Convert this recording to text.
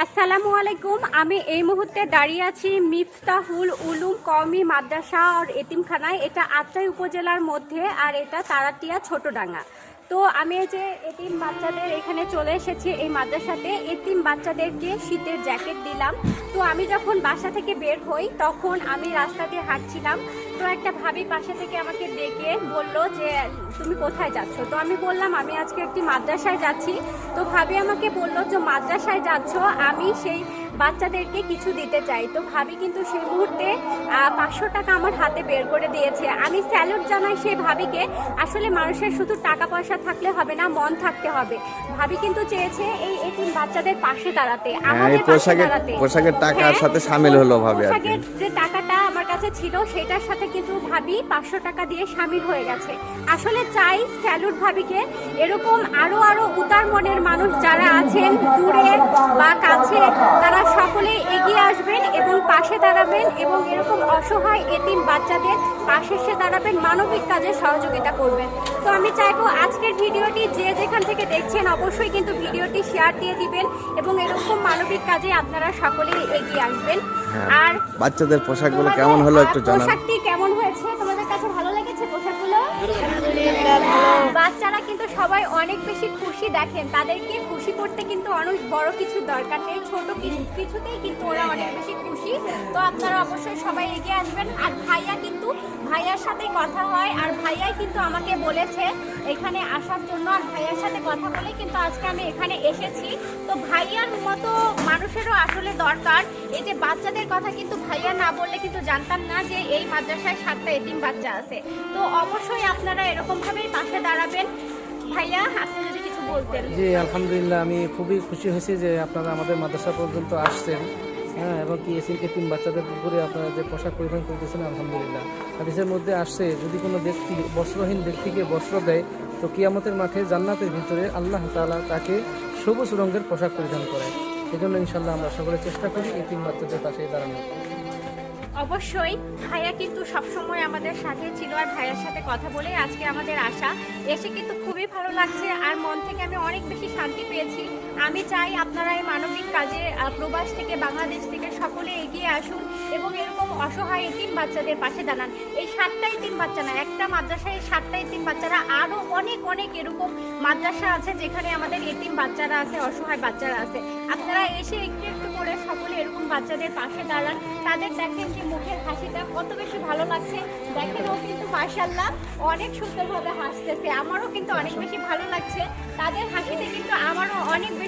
আসসালামু আলাইকুম। আমি এই মুহূর্তে দাঁড়িয়ে আছি মিফতাহুল উলুম কওমি মাদ্রাসা আর এতিমখানায়। এটা আত্রাই উপজেলার মধ্যে, আর এটা তারাটিয়া ছোটডাঙ্গা। তো আমি এই যে এতিম বাচ্চাদের এখানে চলে এসেছি এই মাদ্রাসাতে। এতিম বাচ্চাদেরকে শীতের জ্যাকেট দিলাম। তো আমি যখন বাসা থেকে বের হই তখন আমি রাস্তা দিয়ে হাঁটছিলাম। তো একটা ভাবি পাশে থেকে আমাকে ডেকে বলল যে তুমি কোথায় যাচ্ছ? তো আমি বললাম আমি আজকে একটি মাদ্রাসায় যাচ্ছি। তো ভাবি আমাকে বললো যে মাদ্রাসায় যাচ্ছ, আমি সেই বাচ্চাদেরকে কিছু দিতে চাই। তো ভাবি কিন্তু সেই মুহূর্তে 500 টাকা আমার হাতে বের করে দিয়েছে। আমি স্যালুট জানাই সেই ভাবিকে। আসলে মানুষের শুধু টাকা পয়সা থাকলে হবে না, মন থাকতে হবে। ভাবি কিন্তু চেয়েছে এই এতিম বাচ্চাদের পাশে দাঁড়াতে, আমাদের পাশে দাঁড়াতে। পোশাকের টাকার সাথে শামিল হলো ভাবি। পোশাকের যে টাকাটা আমার কাছে ছিল সেটার সাথে কিন্তু ভাবি 500 টাকা দিয়ে শামিল হয়ে গেছে। আসলে চাই স্যালুট ভাবিকে। এরকম আরো উদার মনের মানুষ যারা আছেন দূরে বা কাছে, তারা সকলে এগিয়ে আসবেন এবং পাশে দাঁড়াবেন, এবং এরকম অসহায় এতিম বাচ্চাদের পাশে এসে দাঁড়াবেন, মানবিক কাজে সহযোগিতা করবেন। তো আমি চাইবো আজকের ভিডিওটি যে যেখান থেকে দেখছেন অবশ্যই কিন্তু ভিডিওটি শেয়ার দিয়ে দিবেন, এবং এরকম মানবিক কাজে আপনারা সকলেই এগিয়ে আসবেন। আর বাচ্চাদের পোশাকগুলো কেমন হলো একটু জানান। পোশাকটি কেমন হয়েছে, তোমাদের কাছে ভালো লেগেছে পোশাকগুলো? বাচ্চারা কিন্তু সবাই অনেক বেশি খুশি। দেখেন, তাদেরকে খুশি করতে কিন্তু অনেক বড় কিছু দরকার নেই, ছোট কিছুতেই কিন্তু ওরা অনেক বেশি খুশি। তো আপনারা অবশ্যই সবাই এগিয়ে আসবেন। আর ভাইয়ার সাথে কথা হয়, আর ভাইয়াই কিন্তু আমাকে বলেছে এখানে আসার জন্য, আর ভাইয়ার সাথে কথা বলে কিন্তু আজকে আমি এখানে এসেছি। তো ভাইয়ার মতো মানুষেরও আসলে দরকার। এই যে বাচ্চাদের কথা কিন্তু ভাইয়া না বললে কিন্তু জানতাম না যে এই মাদ্রাসায় 7টা এতিম বাচ্চা আছে। তো অবশ্যই আপনারা এরকম ভাবেই পাশে দাঁড়াবেন। ভাইয়া, আপনি যদি কিছু বলতেন। জি, আলহামদুলিল্লাহ, আমি খুবই খুশি হয়েছি যে আপনারা আমাদের মাদ্রাসা পর্যন্ত আসছেন। এবং কি এতিম বাচ্চাদের উপরে আপনারা যে পোশাক পরিধান করতেছেন, আলহামদুলিল্লাহ। হাদিসের মধ্যে আসছে, যদি কোনো ব্যক্তি বস্ত্রহীন ব্যক্তিকে বস্ত্র দেয় তো কিয়ামতের মাঠে জান্নাতের ভিতরে আল্লাহ তাআলা তাকে সবুজ রঙের পোশাক পরিধান করায়। এই জন্য ইনশাল্লাহ আমরা সকলে চেষ্টা করি এতিম বাচ্চাদের পাশে দাঁড়ানোর। অবশ্যই ভাইয়া কিন্তু সবসময় আমাদের সাথে ছিল, আর ভাইয়ার সাথে কথা বলে আজকে আমাদের আসা। এসে কিন্তু খুবই ভালো লাগছে, আর মন থেকে আমি অনেক বেশি শান্তি পেয়েছি। আমি চাই আপনারা এই মানবিক কাজে প্রবাস থেকে বাংলাদেশ থেকে সকলে এগিয়ে আসুন, এবং এরকম অসহায় এতিম বাচ্চাদের পাশে দাঁড়ান। এই 7টা এতিম বাচ্চা না, একটা মাদ্রাসায় 7টা এতিম বাচ্চারা, আরও অনেক এরকম মাদ্রাসা আছে যেখানে আমাদের এতিম বাচ্চারা আছে, অসহায় বাচ্চারা আছে। আপনারা এসে একটু করে সকলে এরকম বাচ্চাদের পাশে দাঁড়ান। তাদের দেখেন যে মুখের হাসিটা কত বেশি ভালো লাগছে। দেখেন, ও কিন্তু মাশাআল্লাহ অনেক সুন্দরভাবে হাসতেছে। আমারও কিন্তু অনেক বেশি ভালো লাগছে। তাদের হাসিতে কিন্তু আমারও অনেক বেশি